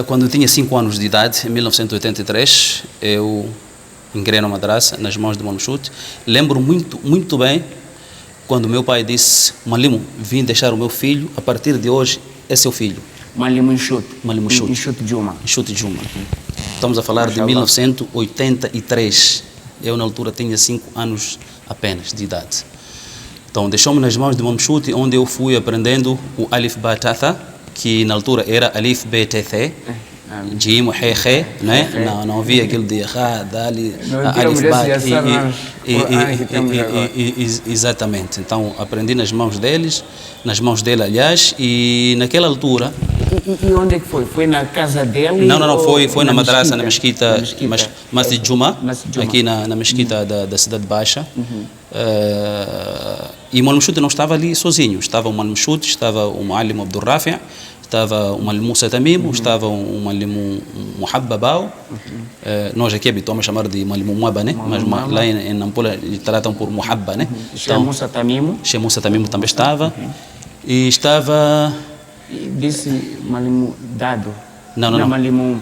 Quando eu tinha 5 anos de idade, em 1983, eu ingrei na madrasa, nas mãos de Mamchut. Lembro muito bem quando meu pai disse: Malimo, vim deixar o meu filho, a partir de hoje é seu filho. Malimo Enxute. Malimo Enxute. Enxute Juma. Enxute Juma. Estamos a falar de 1983. Eu, na altura, tinha 5 anos apenas de idade. Então, deixou-me nas mãos de Mamchut, onde eu fui aprendendo o Alif Ba Tatha, que na altura era Alif B T T, Jim, He, He, né? Não havia aquilo de Ra, Dali, Alif Ba. Exatamente. Então, aprendi nas mãos deles, nas mãos dele, aliás, e naquela altura. E onde é que foi? Foi na casa dele? Não, foi na madrasa, na mesquita, Masjid Juma, aqui na mesquita da Cidade Baixa. E o Malmchut não estava ali sozinho, estava o Malmchut, estava o Muallim Abdul Rafi', estava o Mallim Musa Tamim, estava o Mallim Muhabba Bao. Nós aqui habituamos a chamar de Mallim Muhabba, né? Mas lá em Nampula lhe tratam por Muhabba, né? Sheikh Musa Tamim. Sheikh Musa Tamim também estava. E estava... Disse Mallim Dado. Não.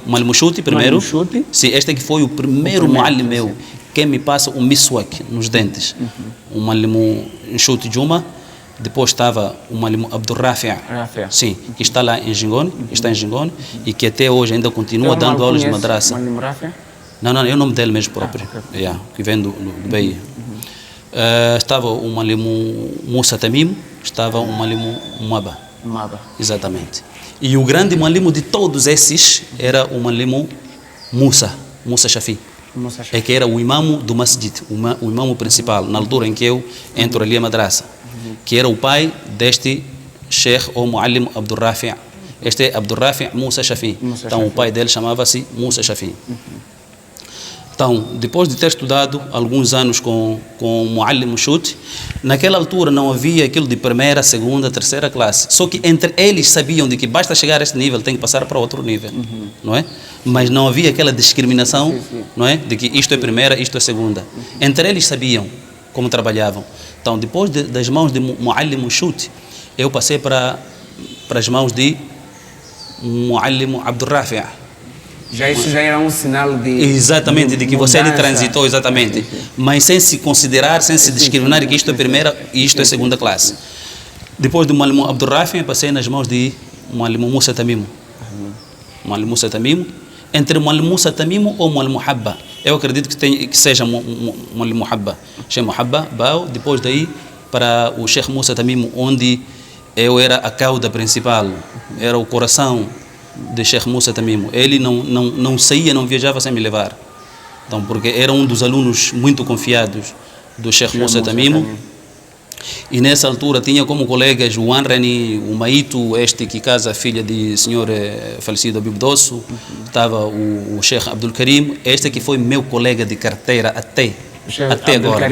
Malmchut primeiro. Malmchut. Sim, este aqui foi o primeiro Muallim meu. Quem me passa o miswak nos dentes. O Mallim Enxute Juma. Depois estava o Mallim Abdul Rafi', sim, que está lá em Jingone, e que até hoje ainda continua dando aulas de madraça. Mallim Rafi'? Não, é o nome dele mesmo próprio, que vem do Bahia. Estava o Mallim Musa Tamim, estava o Mallim Maba. Exatamente. E o grande Mallim de todos esses era o Mallim Musa Shafi. É que era o imamo do masjid, o imamo principal, na altura em que eu entro ali a madraça, que era o pai deste Sheikh ou Muallim Abdul Rafi'. Este é Abdul Rafi' Musa Shafi. Então o pai dele chamava-se Musa Shafi. Então, depois de ter estudado alguns anos com o Muallim Enxute, naquela altura não havia aquilo de primeira, segunda, terceira classe. Só que entre eles sabiam de que basta chegar a este nível, tem que passar para outro nível, não é? Mas não havia aquela discriminação, não é? De que isto é primeira, isto é segunda. Entre eles sabiam como trabalhavam. Então, depois das mãos de Muallim Enxute, eu passei para as mãos de Muallim Abdul Rafi'. Isso já era um sinal de... Exatamente, de que você ele transitou, exatamente. Mas sem se considerar, sem se discriminar que isto é primeira e isto é segunda classe. Depois do Muallim Abdul Rafi', passei nas mãos de Muallim Musa Tamim. Muallim Musa Tamim. Entre Muallim Musa Tamim ou Muallim Muhabba. Eu acredito que seja Muallim Muhabba. Sheikh Muhabba, Bao. Depois daí para o Sheikh Musa Tamim, onde eu era a cauda principal, era o coração de Sheikh Musa Tamim. Ele não saía, não viajava sem me levar. Então, porque era um dos alunos muito confiados do Sheikh Musa Tamim. E nessa altura tinha como colegas o Anrani, o Maito, este que casa a filha de senhor falecido Abib Dosso. Estava o Sheikh Abdul Karim, este que foi meu colega de carteira até agora.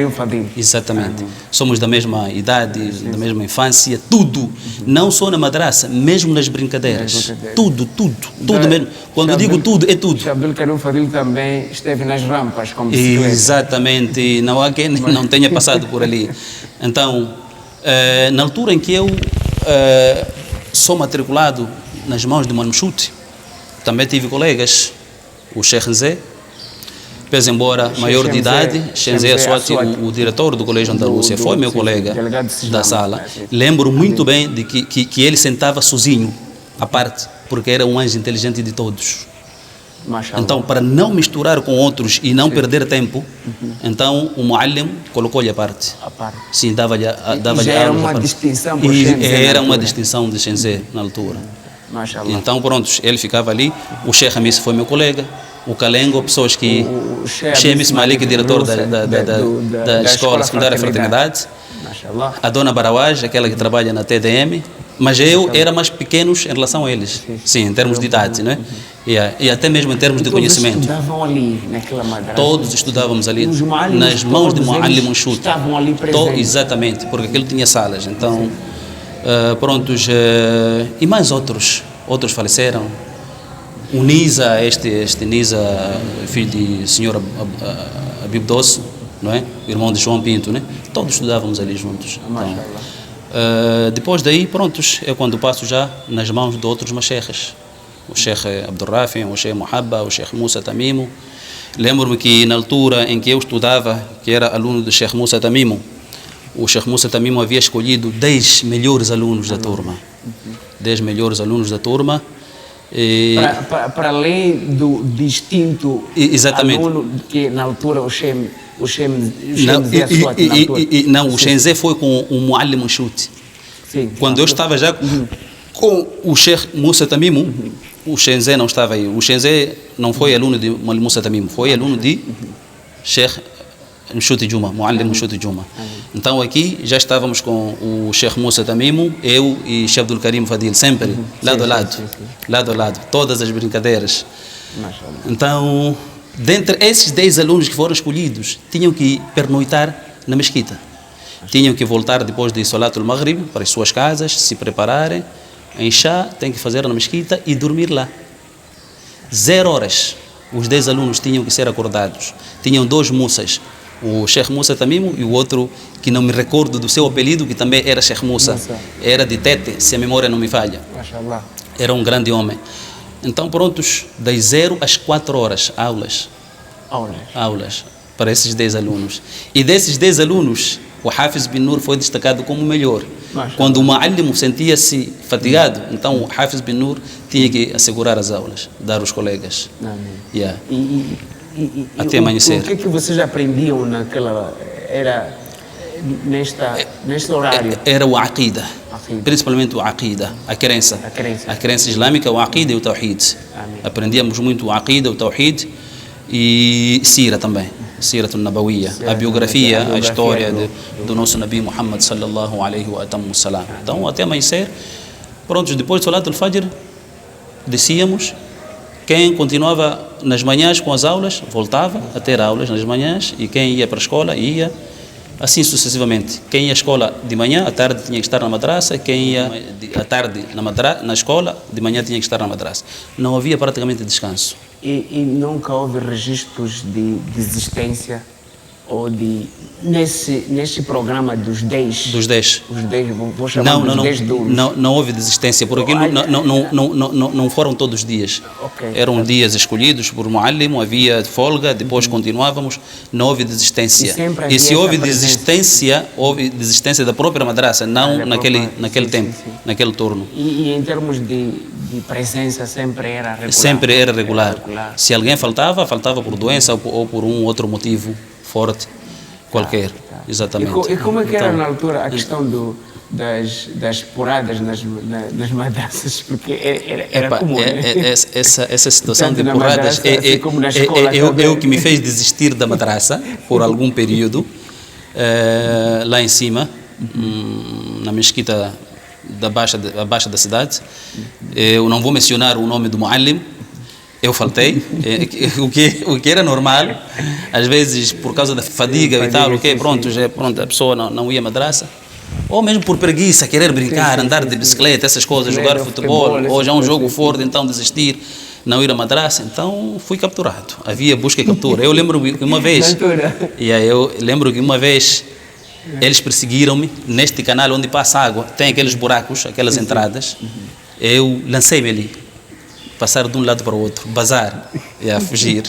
Exatamente. Somos da mesma idade, da mesma infância, tudo. Não só na madraça, mesmo nas brincadeiras. Tudo mesmo. Quando eu digo tudo, é tudo. O Abdul Karim Fadil também esteve nas rampas como bicicleta. Exatamente. Não há quem não tenha passado por ali. Então, na altura em que eu sou matriculado nas mãos de Malmchut, também tive colegas, o Sheikh Nzé, pese embora maior de idade, Shenzé Aswati, o diretor do Colégio Andalúcia, foi meu colega da sala. Lembro muito bem de que ele sentava sozinho, à parte, porque era um anjo inteligente de todos. Então, para não misturar com outros e não perder tempo, então o Muallim colocou-lhe à parte. Sim, dava-lhe era uma distinção por Shenzé. Era uma distinção de Shenzé na altura. Então, pronto, ele ficava ali. O Sheikh Hamis foi meu colega. O Kalengo, pessoas que... O Sheikh Malik, diretor da Escola Secundária Fraternidade. A Dona Barawaj, aquela que trabalha na TDM. Mas eu era mais pequenos em relação a eles. Sim, em termos de idade, né? E até mesmo em termos de conhecimento. Todos estudavam ali, naquela madrasa? Todos estudávamos ali, nas mãos de Muallim Enxute. Estavam ali presentes? Exatamente, porque aquilo tinha salas. Então, prontos, e mais outros faleceram. O Nisa, este Nisa, filho de senhor Abib Dosso, não é? O irmão de João Pinto, né? Todos estudávamos ali juntos. Então, depois daí, prontos, é quando passo já nas mãos de outros macheiras. o Sheikh Abdurrafi, o Sheikh Muhabba, o Sheikh Musa Tamimo. Lembro-me que na altura em que eu estudava, que era aluno do Sheikh Musa Tamimo, o Sheikh Musa Tamimo havia escolhido 10 melhores alunos da turma. 10 melhores alunos da turma. Para além do distinto exatamente. aluno que na altura o Shem não, o Shenzé foi com o Muallim Chute. Quando eu estava já com o Sheikh Musa Tamimo, o Shenzé não estava aí. O Shenzé não foi aluno de Muallim Musa Tamimo, foi aluno de Sheikh Mshuti Juma, Muallim Mshuti Juma. Então aqui já estávamos com o Sheikh Musa Tamimo, eu e Sheikh Abdul Karim Fadil, sempre lado a lado, todas as brincadeiras. Então, dentre esses 10 alunos que foram escolhidos, tinham que pernoitar na mesquita. Tinham que voltar depois de Salatul Maghrib para as suas casas, se prepararem, em Shá, têm que fazer na mesquita e dormir lá. 0 horas, os 10 alunos tinham que ser acordados. Tinham 2 Musas, o Sheikh Musa Tamimo e o outro que não me recordo do seu apelido, que também era Sheikh Musa. Era de Tete, se a memória não me falha. Era um grande homem. Então, prontos, das 0 às 4 horas, aulas para esses 10 alunos. E desses 10 alunos, o Hafiz bin Nur foi destacado como o melhor. Quando o Muallim sentia-se fatigado, então o Hafiz bin Nur tinha que assegurar as aulas, dar aos colegas. Até amanhecer. O que é que vocês aprendiam naquela... neste horário? Era o Aqida. Principalmente o Aqida, a crença islâmica, o Aqida e o Tawhid. Aprendíamos muito o Aqida, o Tawhid e Sira também, Sira al-Nabawiyya, a biografia, a história do nosso Nabi Muhammad sallallahu alaihi wa sallam. Então, até amanhecer, prontos, depois do Salat al-Fajr, descíamos. Quem continuava nas manhãs com as aulas, voltava a ter aulas nas manhãs, e quem ia para a escola, ia. Assim sucessivamente. Quem ia à escola de manhã, à tarde tinha que estar na madraça. Quem ia à tarde na escola, de manhã tinha que estar na madraça. Não havia praticamente descanso. E nunca houve registros de desistência ou de... Nesse programa dos 10... Dos 10. Os 10, vou chamar dos 10 duros. Não houve desistência, porque não foram todos os dias. Eram dias escolhidos por Muallim, havia folga, depois continuávamos, não houve desistência. E se houve desistência da própria madraça, não naquele tempo, naquele turno. E em termos de presença sempre era regular? Sempre era regular. Se alguém faltava por doença ou por um outro motivo forte, qualquer. Exatamente. E como é que era na altura a questão das poradas nas madraças? Porque era comum, essa situação de poradas é o que me fez desistir da madraça por algum período, lá em cima, na mesquita abaixo da cidade. Eu não vou mencionar o nome do Muallim. Eu faltei, o que era normal, às vezes por causa da fadiga e tal, pronto, a pessoa não ia à madraça, ou mesmo por preguiça, querer brincar, andar de bicicleta, essas coisas, jogar futebol, ou já um jogo forte, então desistir, não ir à madraça, então fui capturado. Havia busca e captura. Eu lembro que uma vez, eles perseguiram-me neste canal onde passa água, tem aqueles buracos, aquelas entradas, eu lancei-me ali. Passar de um lado para o outro, bazar, fugir.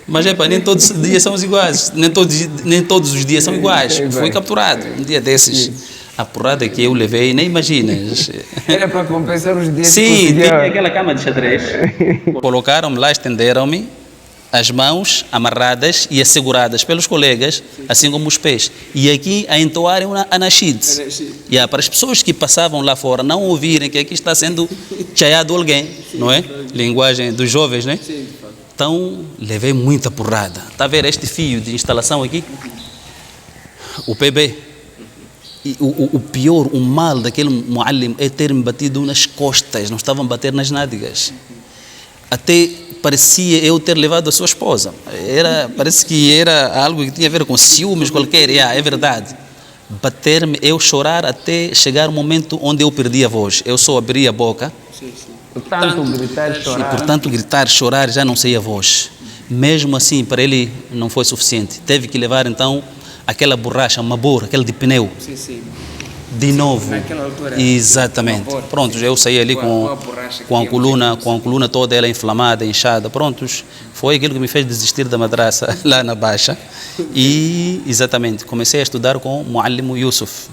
Mas nem todos os dias são iguais, nem todos os dias são iguais. Fui capturado um dia desses. A porrada que eu levei, nem imaginas. Era para compensar os dias. Sim, tinha aquela cama de xadrez. Colocaram-me lá, estenderam-me as mãos amarradas e asseguradas pelos colegas, assim como os pés. E aqui a entoarem a Nashid. Para as pessoas que passavam lá fora não ouvirem que aqui está sendo chaiado alguém, não é? Linguagem dos jovens, né? Então, levei muita porrada. Está a ver este fio de instalação aqui? O PB. E o pior, o mal daquele Muallim é ter-me batido nas costas, não estavam a bater nas nádegas. Até parecia eu ter levado a sua esposa. Parece que era algo que tinha a ver com ciúmes qualquer. É verdade. Bater-me, eu chorar até chegar o momento onde eu perdi a voz. Eu só abria a boca. Portanto, gritar, chorar, já não sei a voz. Mesmo assim, para ele não foi suficiente. Teve que levar então aquela borracha, uma borra, aquela de pneu. de novo. Naquela altura. Exatamente. Vapor. Prontos, eu saí ali Com a borracha com a que coluna toda ela inflamada, inchada. Prontos, foi aquilo que me fez desistir da madraça lá na Baixa. E, exatamente, comecei a estudar com o Muallim Yusuf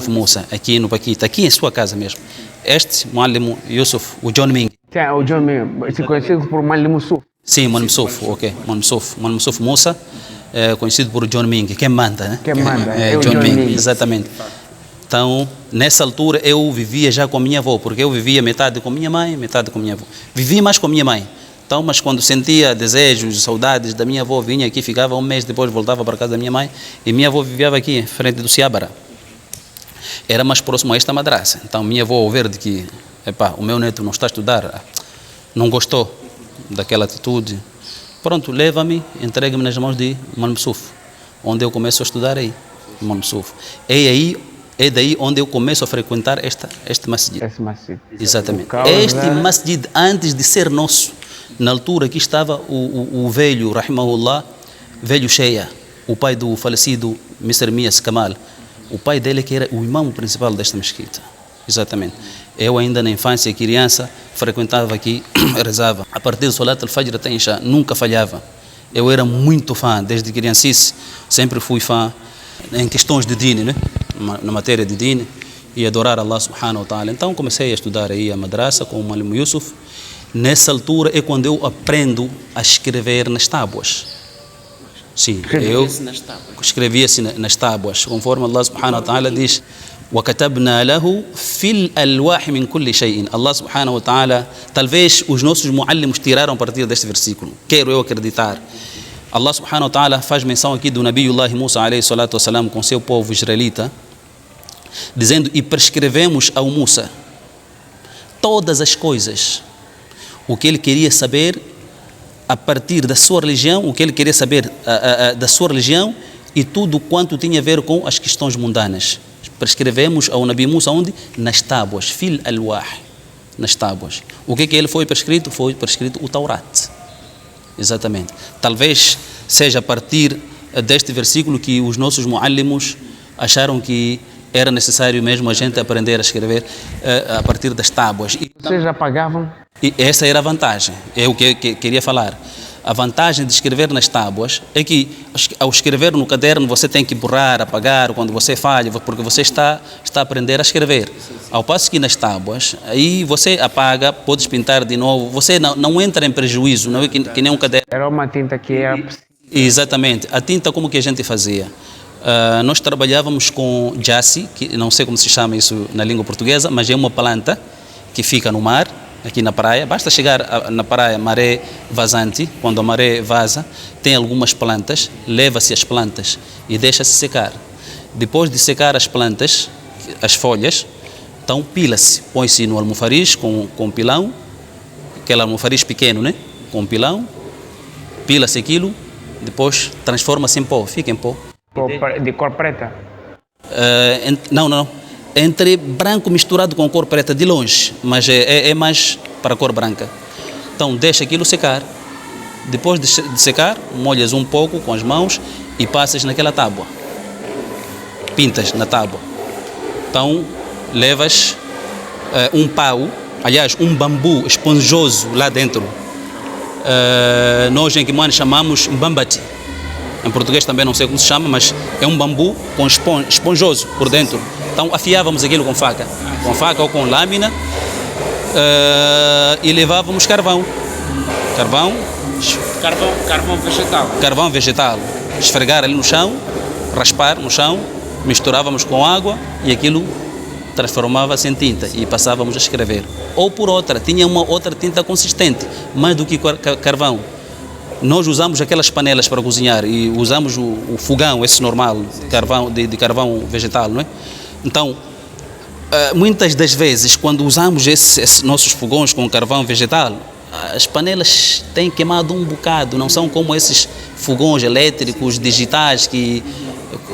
Musa, aqui no Paquita, aqui em sua casa mesmo. Este Muallim Yusuf, o John Ming. O John Ming, se conhecido por Muallim Yusuf. Sim, Muallim Yusuf, ok. Muallim Yusuf Musa, conhecido por John Ming, quem manda, né? Quem manda, é o John Ming, Ming. exatamente. Então, nessa altura, eu vivia já com a minha avó, porque eu vivia metade com minha mãe, metade com minha avó. Vivi mais com a minha mãe. Então, mas quando sentia desejos, saudades da minha avó, vinha aqui, ficava um mês, depois voltava para casa da minha mãe, e minha avó vivia aqui, em frente do Ciabara. Era mais próximo a esta madraça. Então, minha avó, ao ver de que, o meu neto não está a estudar, não gostou daquela atitude, pronto, leva-me, entrega-me nas mãos de Muallim Yusuf, onde eu começo a estudar aí, Muallim Yusuf. É daí onde eu começo a frequentar este masjid. Esse masjid. Exatamente. Este masjid, antes de ser nosso, na altura aqui estava o velho, rahimahullah, velho Sheia, o pai do falecido Mr. Mias Kamal. O pai dele que era o imã principal desta mesquita. Exatamente. Eu ainda na infância, criança, frequentava aqui, rezava. A partir do Salat al-Fajr até Isha, nunca falhava. Eu era muito fã, desde criancice, sempre fui fã em questões de dini, né? Na matéria de dini, e adorar Allah subhanahu wa ta'ala. Então comecei a estudar aí a madraça com o Muallim Yusuf. Nessa altura é quando eu aprendo a escrever nas tábuas. Sim, eu escrevia-se nas tábuas, conforme Allah subhanahu wa ta'ala diz: وَكَتَبْنَا لَهُ فِي الْأَلْوَاحِ مِنْ كُلِّ شَيْءٍ. Allah subhanahu wa ta'ala, talvez os nossos muallimos tiraram a partir deste versículo, quero eu acreditar. Allah subhanahu wa ta'ala faz menção aqui do Nabiullah Musa alayhi salatu wassalam com seu povo israelita, dizendo: e prescrevemos ao Musa todas as coisas, o que ele queria saber a partir da sua religião, o que ele queria saber da sua religião e tudo quanto tinha a ver com as questões mundanas. Prescrevemos ao Nabi Musa onde? Nas tábuas, fil alwah, nas tábuas. O que ele foi prescrito? Foi prescrito o Taurat. Exatamente. Talvez seja a partir deste versículo que os nossos muallimos acharam que era necessário mesmo a gente aprender a escrever a partir das tábuas. Vocês já pagavam? E essa era a vantagem, é o que queria falar. A vantagem de escrever nas tábuas é que, ao escrever no caderno, você tem que borrar, apagar quando você falha, porque você está a aprender a escrever. Ao passo que nas tábuas, aí você apaga, podes pintar de novo, você não entra em prejuízo, não é que nem um caderno. Era uma tinta que era... Exatamente. A tinta, como que a gente fazia? Nós trabalhávamos com jassi, que não sei como se chama isso na língua portuguesa, mas é uma planta que fica no mar, aqui na praia. Basta chegar na praia, maré vazante, quando a maré vaza, tem algumas plantas, leva-se as plantas e deixa-se secar. Depois de secar as plantas, as folhas, então pila-se, põe-se no almofariz com pilão, aquele almofariz pequeno, né? Com pilão, pila-se aquilo, depois transforma-se em pó, fica em pó. De cor preta? Não. Entre branco misturado com cor preta de longe, mas é mais para a cor branca. Então deixa aquilo secar. Depois de secar, molhas um pouco com as mãos e passas naquela tábua. Pintas na tábua. Então levas um pau, aliás um bambu esponjoso lá dentro. Nós em Kimani chamamos mbambati. Em português também não sei como se chama, mas é um bambu com esponjoso por dentro. Então afiávamos aquilo com faca ou com lâmina e levávamos carvão vegetal, esfregar ali no chão, raspar no chão, misturávamos com água e aquilo transformava-se em tinta e passávamos a escrever. Ou por outra, tinha uma outra tinta consistente, mais do que carvão. Nós usamos aquelas panelas para cozinhar e usamos o fogão, esse normal, de carvão vegetal, não é? Então, muitas das vezes, quando usamos esses nossos fogões com carvão vegetal, as panelas têm queimado um bocado, não são como esses fogões elétricos digitais que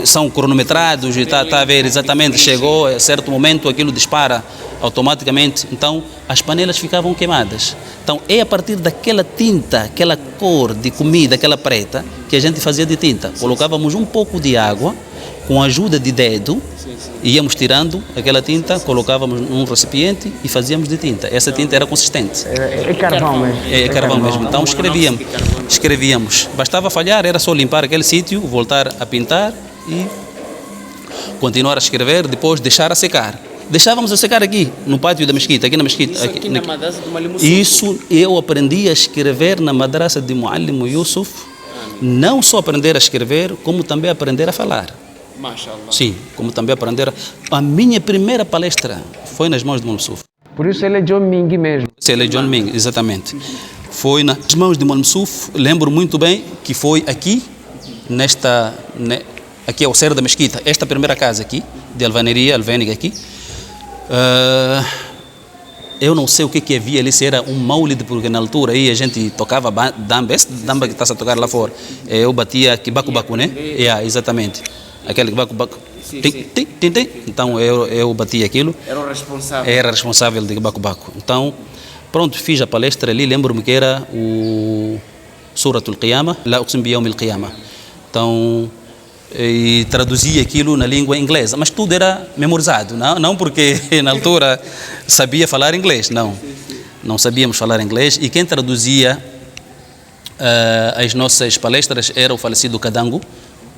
são cronometrados e está a ver exatamente, chegou a certo momento, aquilo dispara automaticamente, então as panelas ficavam queimadas. Então é a partir daquela tinta, aquela cor de comida, aquela preta, que a gente fazia de tinta. Colocávamos um pouco de água com a ajuda de dedo, íamos tirando aquela tinta, colocávamos num recipiente e fazíamos de tinta. Essa tinta era consistente. É carvão mesmo. É carvão mesmo. Então escrevíamos. Bastava falhar, era só limpar aquele sítio, voltar a pintar e continuar a escrever, depois deixar a secar. Deixávamos a secar aqui, no pátio da mesquita, aqui na mesquita. Aqui na madraça do Muallim Yusuf. Isso eu aprendi a escrever na madraça de Muallim Yusuf. Não só aprender a escrever, como também aprender a falar. Mashallah. Sim, como também aprender. A minha primeira palestra foi nas mãos de Muallim Yusuf. Por isso ele é John Ming mesmo. Ele é John Ming, exatamente. Foi nas mãos de Muallim Yusuf. Lembro muito bem que foi aqui, aqui ao Cerro da Mesquita, esta primeira casa aqui, de alvênica aqui. Eu não sei o que havia ali, se era um maulid, porque na altura aí a gente tocava damba, esse damba que está a tocar lá fora. Eu batia aqui bacu-bacu, né? Exatamente. Aquele bacu-bacu. Então eu batia aquilo. Era responsável de bacu-bacu. Então, pronto, fiz a palestra ali, lembro-me que era o Suratul Qiyamah, La Uqsim bi Yawmil Qiyamah. Então, e traduzia aquilo na língua inglesa, mas tudo era memorizado, não porque na altura sabia falar inglês, não sabíamos falar inglês, e quem traduzia as nossas palestras era o falecido Cadango,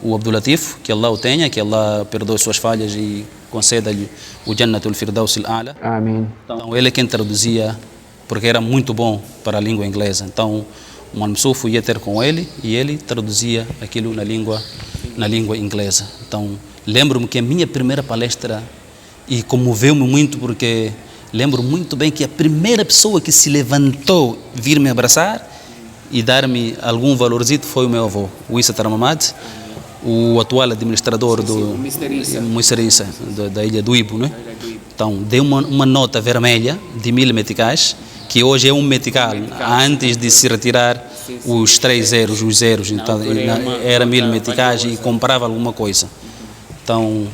o Abdulatif, que Allah o tenha, que Allah perdoe suas falhas e conceda-lhe o Jannatul Firdaus al-A'la. Amém. Então ele é quem traduzia, porque era muito bom para a língua inglesa. Então o Muallim Yusuf ia ter com ele e ele traduzia aquilo na língua inglesa. Então, lembro-me que a minha primeira palestra, e comoveu-me muito, porque lembro muito bem que a primeira pessoa que se levantou vir me abraçar e dar-me algum valorzito foi o meu avô, o Issa Taramamad, o atual administrador do Mr. Issa, da Ilha do Ibo, né? Então, deu uma nota vermelha de 1000 meticais, que hoje é um metical, antes de se retirar os 3 zeros, os zeros, então era 1000 meticais e comprava alguma coisa. Então,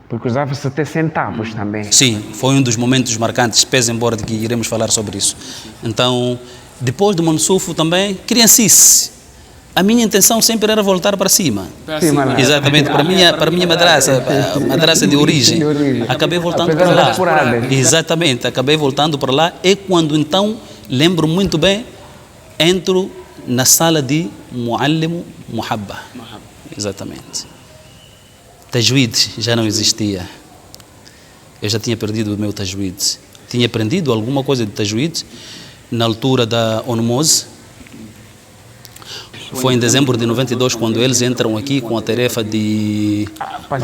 porque usava-se até centavos também. sim, foi um dos momentos marcantes, pese embora de que iremos falar sobre isso. Então, depois do Muallim Yusuf também, criancice. A minha intenção sempre era voltar para cima. Exatamente, para a minha madraça de origem. Acabei voltando para lá. Exatamente, acabei voltando para lá. E quando então, lembro muito bem, entro na sala de Muallim Muhabba. Exatamente. Tajwid já não existia. Eu já tinha perdido o meu tajwid. Tinha aprendido alguma coisa de tajwid na altura da ONUMOS. Foi em dezembro de 92 quando eles entram aqui com a tarefa de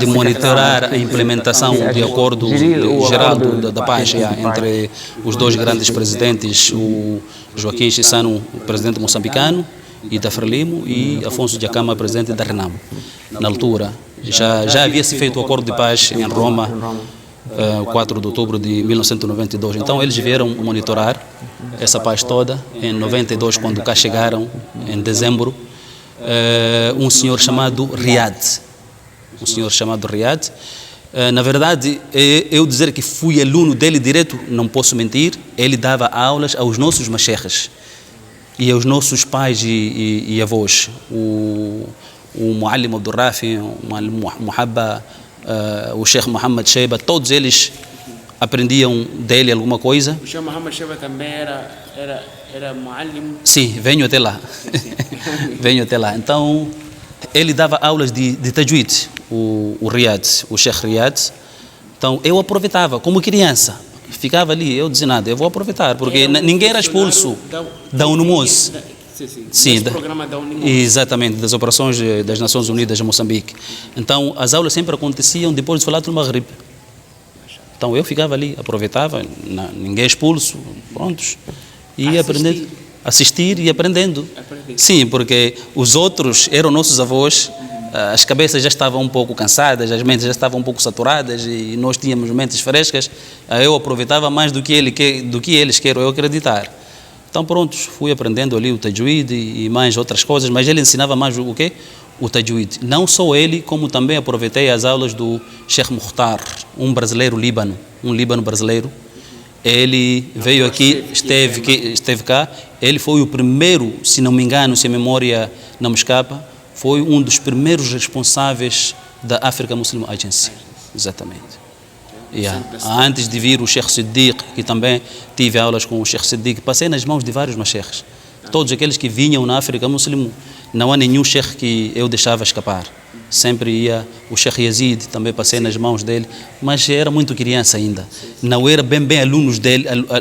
monitorar a implementação de acordo geral da paz entre os dois grandes presidentes, o Joaquim Chissano, presidente moçambicano, e da Frelimo, e Afonso Dhlakama, presidente da Renamo. Na altura, já havia se feito o acordo de paz em Roma, 4 de outubro de 1992. Então eles vieram monitorar essa paz toda. Em 92, quando cá chegaram, em dezembro, um senhor chamado Riad. Na verdade, eu dizer que fui aluno dele direto, não posso mentir. Ele dava aulas aos nossos mashekhs e aos nossos pais e avós. O Muallim Abdul Rafi, o Muallim Muhabba, o Sheikh Muhammad Sheba, todos eles aprendiam dele alguma coisa. O Sheikh Muhammad Sheba também era Muallim? Sim, venho até lá. Venho até lá. Então, ele dava aulas de tajwid, o Riad, o Sheikh Riad. Então, eu aproveitava, como criança, ficava ali, eu dizia nada, eu vou aproveitar, porque ninguém era expulso da UNUMOS. Sim, programa da UNIMOS. Exatamente, das operações das Nações Unidas em Moçambique. Então, as aulas sempre aconteciam depois do Salatul Maghrib. Então, eu ficava ali, aproveitava, ninguém expulso, prontos, e aprendendo, assistir e aprendendo. Sim, porque os outros eram nossos avós, as cabeças já estavam um pouco cansadas, as mentes já estavam um pouco saturadas e nós tínhamos mentes frescas. Eu aproveitava mais do que eles, quero eu acreditar. Então, prontos, fui aprendendo ali o tajwid e mais outras coisas, mas ele ensinava mais o quê? O tajwid. Não só ele, como também aproveitei as aulas do Sheikh Mukhtar, um brasileiro líbano, um líbano brasileiro. Ele veio aqui, esteve cá. Ele foi o primeiro, se não me engano, se a memória não me escapa, foi um dos primeiros responsáveis da Africa Muslim Agency, exatamente. Yeah. Antes de vir o Sheikh Siddiq, que também tive aulas com o Sheikh Siddiq, passei nas mãos de vários masheikhes. Todos aqueles que vinham na África Muslim, não há nenhum sheikh que eu deixava escapar. Sempre ia o Sheikh Yazid, também passei nas mãos dele, mas era muito criança ainda. Não era bem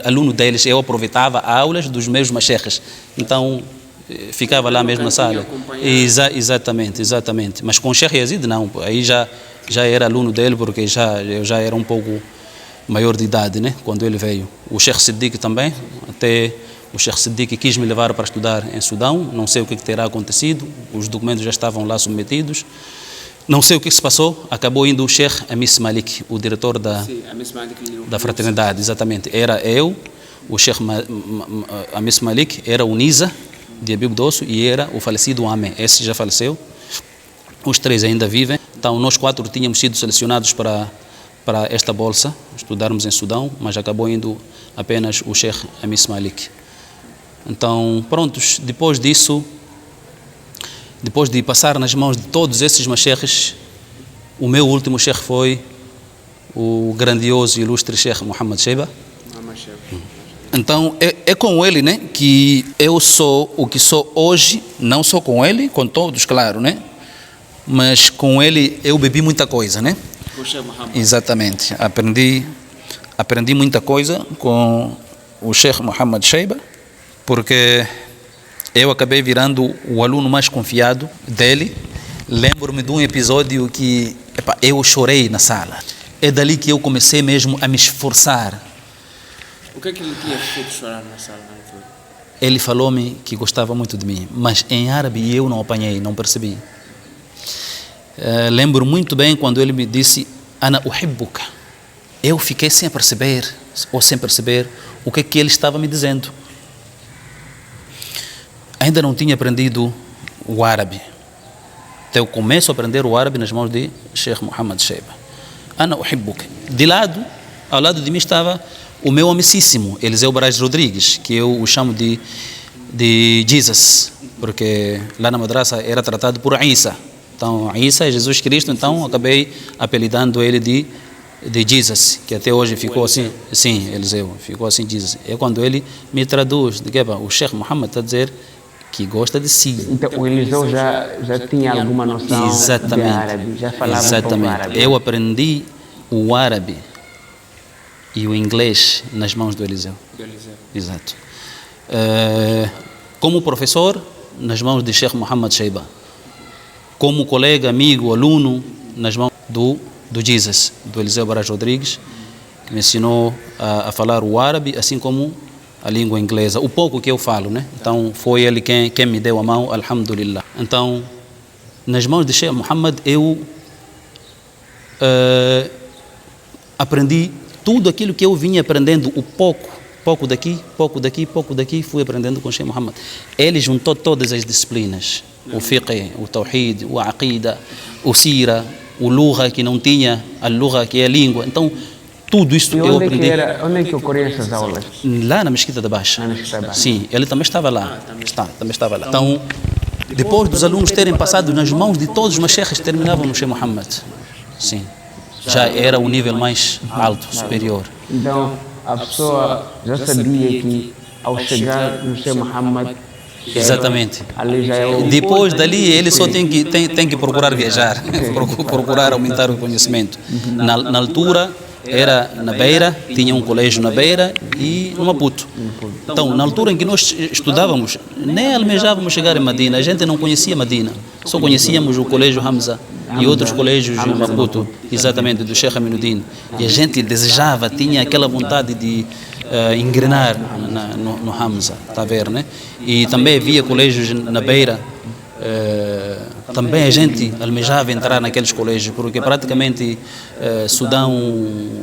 aluno deles, eu aproveitava aulas dos meus masheikhes. Então, ficava lá mesmo na sala. Exatamente. Mas com o Sheikh Yazid não, aí já era aluno dele, porque eu já era um pouco maior de idade, né? Quando ele veio. O Sheikh Siddiq também, até o Sheikh Siddiq quis me levar para estudar em Sudão, não sei o que terá acontecido, os documentos já estavam lá submetidos, não sei o que se passou, acabou indo o Sheikh Amis Malik, o diretor da fraternidade, exatamente. Era eu, o Sheikh Amis Malik, era o Nisa, de Habib Dosso, e era o falecido Ame, esse já faleceu, os três ainda vivem. Então, nós 4 tínhamos sido selecionados para esta bolsa, estudarmos em Sudão, mas acabou indo apenas o Sheikh Amis Malik. Então, prontos, depois disso, depois de passar nas mãos de todos esses masheikhes, o meu último sheikh foi o grandioso e ilustre Sheikh Mohammed Sheiba. Então, é com ele, né, que eu sou o que sou hoje, não só com ele, com todos, claro, né? Mas com ele eu bebi muita coisa, né? Exatamente. Aprendi muita coisa com o Sheikh Mohammed Sheiba, porque eu acabei virando o aluno mais confiado dele. Lembro-me de um episódio que eu chorei na sala. É dali que eu comecei mesmo a me esforçar. O que é que ele tinha feito chorar na sala? Ele falou-me que gostava muito de mim, mas em árabe eu não apanhei, não percebi. Lembro muito bem quando ele me disse Ana uhibbuka. Eu fiquei sem perceber o que é que ele estava me dizendo. Ainda não tinha aprendido o árabe. Então eu começo a aprender o árabe nas mãos de Sheikh Mohammed Sheiba. Ana uhibbuka. Ao lado de mim estava o meu amicíssimo Eliseu Braz Rodrigues, que eu o chamo de Jesus, porque lá na madraça era tratado por Isa. Então, Isa é Jesus Cristo, então acabei apelidando ele de Jesus, que até hoje ficou assim, sim, Eliseu, ficou assim Jesus. É quando ele me traduz, o Sheikh Mohammed está a dizer que gosta de si. Então, o Eliseu já tinha alguma noção de árabe, já falava um pouco árabe. Eu aprendi o árabe e o inglês nas mãos do Eliseu. Exato. Como professor, nas mãos de Sheikh Mohammed Sheiba. Como colega, amigo, aluno, nas mãos do Jesus, do Eliseu Braz Rodrigues, que me ensinou a falar o árabe, assim como a língua inglesa. O pouco que eu falo, né? Então, foi ele quem me deu a mão, alhamdulillah. Então, nas mãos de Sheikh Mohammed, eu aprendi tudo aquilo que eu vinha aprendendo, o pouco daqui, fui aprendendo com Sheikh Mohammed. Ele juntou todas as disciplinas, o fiqh, o tawhid, o aqida, o sira, o lugha, que não tinha a lugha, que é a língua. Então, tudo isso eu aprendi. Onde é que ocorriam essas aulas? Lá na Mesquita da Baixa. Sim, ele também estava lá. Também estava lá. Então, depois dos alunos terem passado nas mãos de todos os masheikhes, terminavam no Sheikh Mohammed. Sim. Já era o nível mais alto, superior. Então, a pessoa já sabia que ao chegar no Sheikh Mohammed, exatamente. Ali já é depois dali ele só tem que procurar viajar, procurar aumentar o conhecimento. Na altura era na Beira, tinha um colégio na Beira e no Maputo. Então, na altura em que nós estudávamos, nem almejávamos chegar em Medina, a gente não conhecia Medina, só conhecíamos o colégio Hamza e outros colégios em Maputo, exatamente, do Sheikh Aminuddin. E a gente desejava, tinha aquela vontade de engrenar no Hamza, está a ver, né? E também havia colégios na Beira, também a gente almejava entrar naqueles colégios, porque praticamente Sudão,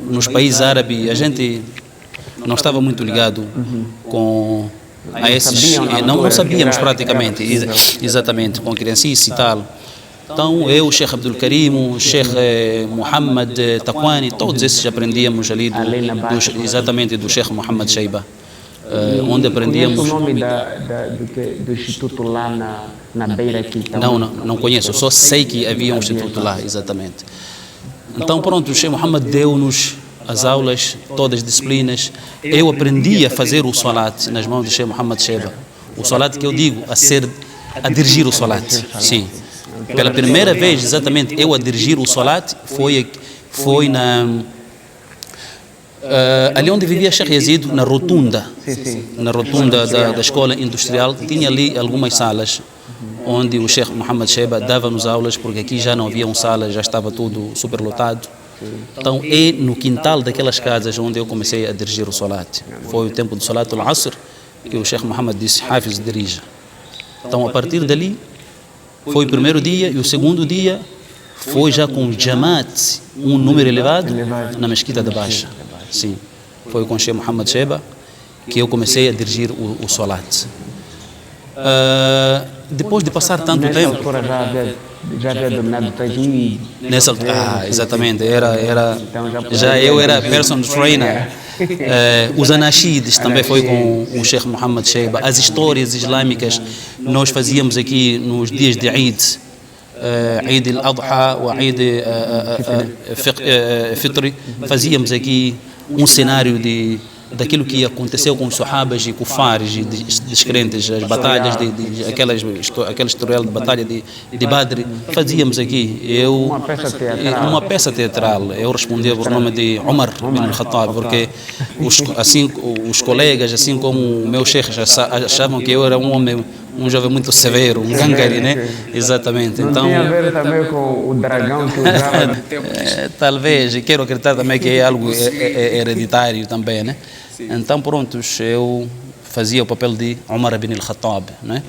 nos países árabes, a gente não estava muito ligado a esses, não sabíamos praticamente, exatamente, com criancice e tal. Então, eu, o Sheikh Abdul Karim, o Sheikh Mohammed Taqwani, todos esses aprendíamos ali exatamente do Sheikh Mohammed Sheiba. onde aprendíamos... Conhece o nome do instituto lá na beira aqui? Não conheço, só sei que havia um instituto lá, exatamente. Então pronto, o Sheikh Muhammad deu-nos as aulas, todas as disciplinas. Eu aprendi a fazer o salat nas mãos do Sheikh Muhammad Sheba. O salat que eu digo, a dirigir o salat, sim. Pela primeira vez, exatamente, eu a dirigir o salat foi ali onde vivia Sheikh Yazid, na rotunda. Na rotunda da escola industrial, tinha ali algumas salas onde o Sheikh Muhammad Sheba dava-nos aulas, porque aqui já não havia salas, já estava tudo superlotado. Então é no quintal daquelas casas onde eu comecei a dirigir o salat. Foi o tempo do salat al-Asr que o Sheikh Muhammad disse: Hafiz, dirija. Então a partir dali foi o primeiro dia, e o segundo dia foi já com Jamaat, um número elevado, na Mesquita da Baixa. Sim, foi com o Sheikh Muhammad Sheba que eu comecei a dirigir o salat. Depois de passar tanto tempo... Já havia dominado Tajwid. Exatamente, eu era personal trainer. Os anashides também foi com o Sheikh Muhammad Sheba. As histórias islâmicas nós fazíamos aqui nos dias de Eid, Eid al-Adha ou Eid al-Fitr. Fazíamos aqui um cenário daquilo que aconteceu com os sahabas e kufares e descrentes, as batalhas, aquele historial de batalha de Badr. Fazíamos aqui uma peça teatral. Eu respondia por nome de Umar bin al-Khattab, porque os colegas, assim como o meu sheikh, achavam que eu era um jovem muito severo, um gangari, né? Exatamente. Então, tinha a ver também com o dragão que usava no tempo. Talvez, e quero acreditar também que é algo hereditário também, né? Então, prontos, eu fazia o papel de Umar bin al-Khattab, né?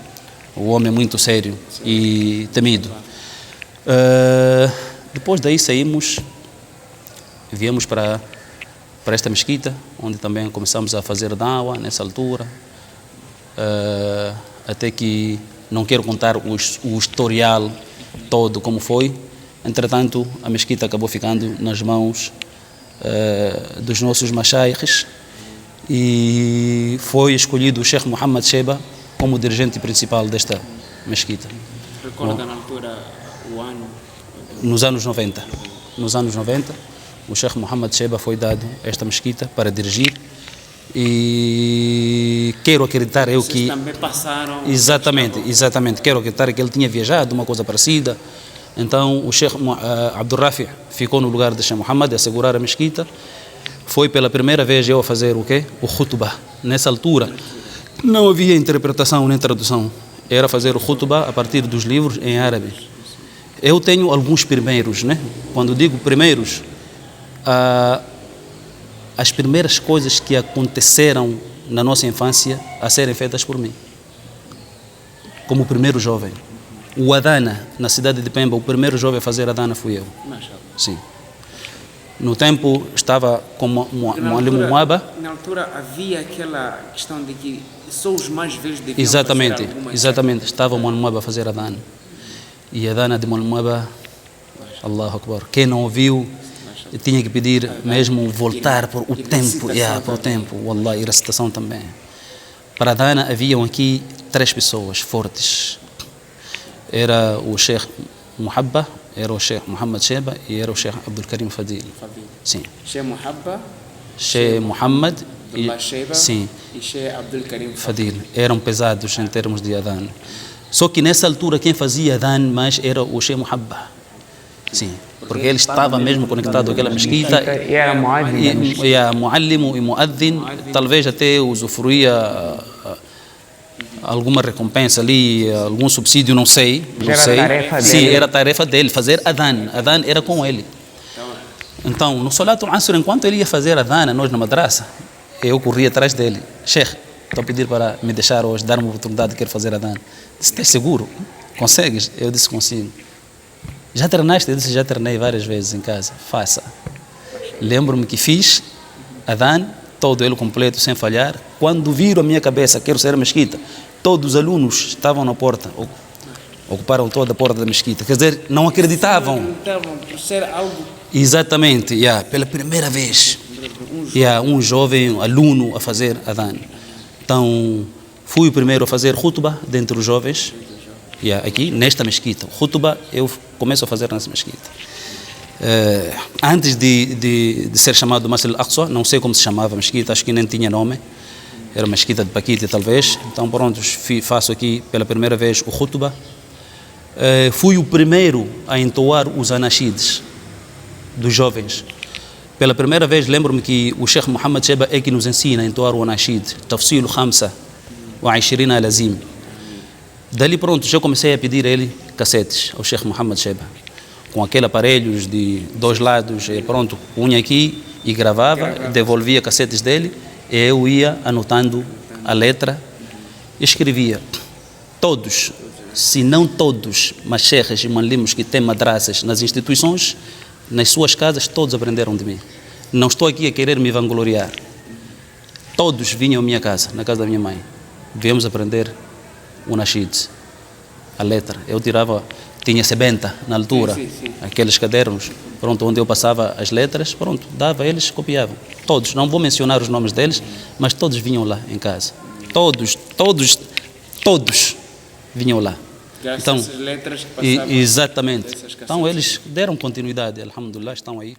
O homem muito sério e temido. Depois daí viemos para esta mesquita, onde também começamos a fazer dawa nessa altura, até que não quero contar o historial todo como foi. Entretanto, a mesquita acabou ficando nas mãos dos nossos mashaykhs, e foi escolhido o Sheikh Muhammad Sheba como dirigente principal desta mesquita. Recorda na altura o ano? Nos anos 90. Nos anos 90, o Sheikh Muhammad Sheba foi dado a esta mesquita para dirigir, e quero acreditar eu que... Vocês também passaram... Exatamente. Quero acreditar que ele tinha viajado, uma coisa parecida. Então o Sheikh Abdul Rafi ficou no lugar de Sheikh Muhammad a segurar a mesquita. Foi pela primeira vez eu a fazer o quê? O khutbah. Nessa altura não havia interpretação nem tradução. Era fazer o khutbah a partir dos livros em árabe. Eu tenho alguns primeiros, né? Quando digo primeiros, as primeiras coisas que aconteceram na nossa infância a serem feitas por mim. Como primeiro jovem. O Adana, na cidade de Pemba, o primeiro jovem a fazer Adana fui eu. Sim. No tempo estava com Muallim Muaba. Na altura havia aquela questão de que só os mais velhos deviam Exatamente. Estava o Muallim Muaba a fazer Adana. E a Adana de Muallim Muaba, Allahu Akbar. Quem não ouviu, tinha que pedir mesmo voltar por o tempo. Por o tempo. Wallah, e recitação também. Para a Adana haviam aqui 3 pessoas fortes. Era o Sheikh Muhabba, era o Sheikh Muhammad Sheba e era o Sheikh Abdul Karim Fadil. Sim. Sheikh Muhabba, Sheikh Muhammad e Sheikh Abdul Karim Fadil. Eram pesados em termos de Adhan. Só que nessa altura quem fazia Adhan mais era o Sheikh Muhabba. Sim. Porque ele estava mesmo conectado àquela mesquita. E era muallim e muaddin. Talvez até usufruía alguma recompensa ali, algum subsídio, não sei. Sim, era tarefa dele, fazer Adhan. Adhan era com ele. Então, no Salat al-Asr, enquanto ele ia fazer Adhan, nós na madraça, eu corria atrás dele. Sheikh, estou a pedir para me deixar hoje, dar uma oportunidade, quero fazer Adhan. Disse, estás seguro? Consegues? Eu disse, consigo. Já treinaste? Eu disse, já treinei várias vezes em casa. Faça. Lembro-me que fiz Adhan, todo ele completo, sem falhar. Quando viram a minha cabeça, quero ser a mesquita, todos os alunos estavam na porta, ocuparam toda a porta da mesquita. Quer dizer, não acreditavam. Não acreditavam por ser algo... Exatamente, pela primeira vez. Um jovem aluno a fazer Adhan. Então, fui o primeiro a fazer khutbah dentre os jovens, aqui, nesta mesquita. Khutbah eu começo a fazer nessa mesquita. Antes de ser chamado Masjid al-Aqsa, não sei como se chamava a mesquita, acho que nem tinha nome. Era uma mesquita de Paquita, talvez. Então, pronto, faço aqui pela primeira vez o khutbah. Fui o primeiro a entoar os anashides dos jovens. Pela primeira vez, lembro-me que o Sheikh Muhammad Sheba é que nos ensina a entoar o anashid, Tafsil Khamsa wa Ishirina Lazim. Dali pronto, já comecei a pedir a ele cassetes, ao Sheikh Muhammad Sheba, com aqueles aparelhos de 2 lados, pronto, punha aqui e gravava, devolvia cassetes dele, e eu ia anotando a letra, escrevia. Todos, se não todos, masheikhs e malimos que têm madrasas nas instituições, nas suas casas, todos aprenderam de mim. Não estou aqui a querer me vangloriar. Todos vinham à minha casa, na casa da minha mãe. Viemos aprender o nashid, a letra. Eu tirava, tinha sebenta na altura, aqueles cadernos, pronto, onde eu passava as letras, pronto, dava, eles copiavam. Todos, não vou mencionar os nomes deles, mas todos vinham lá em casa. Todos vinham lá. Então, essas letras que passavam. Exatamente. Então eles deram continuidade, alhamdulillah, estão aí.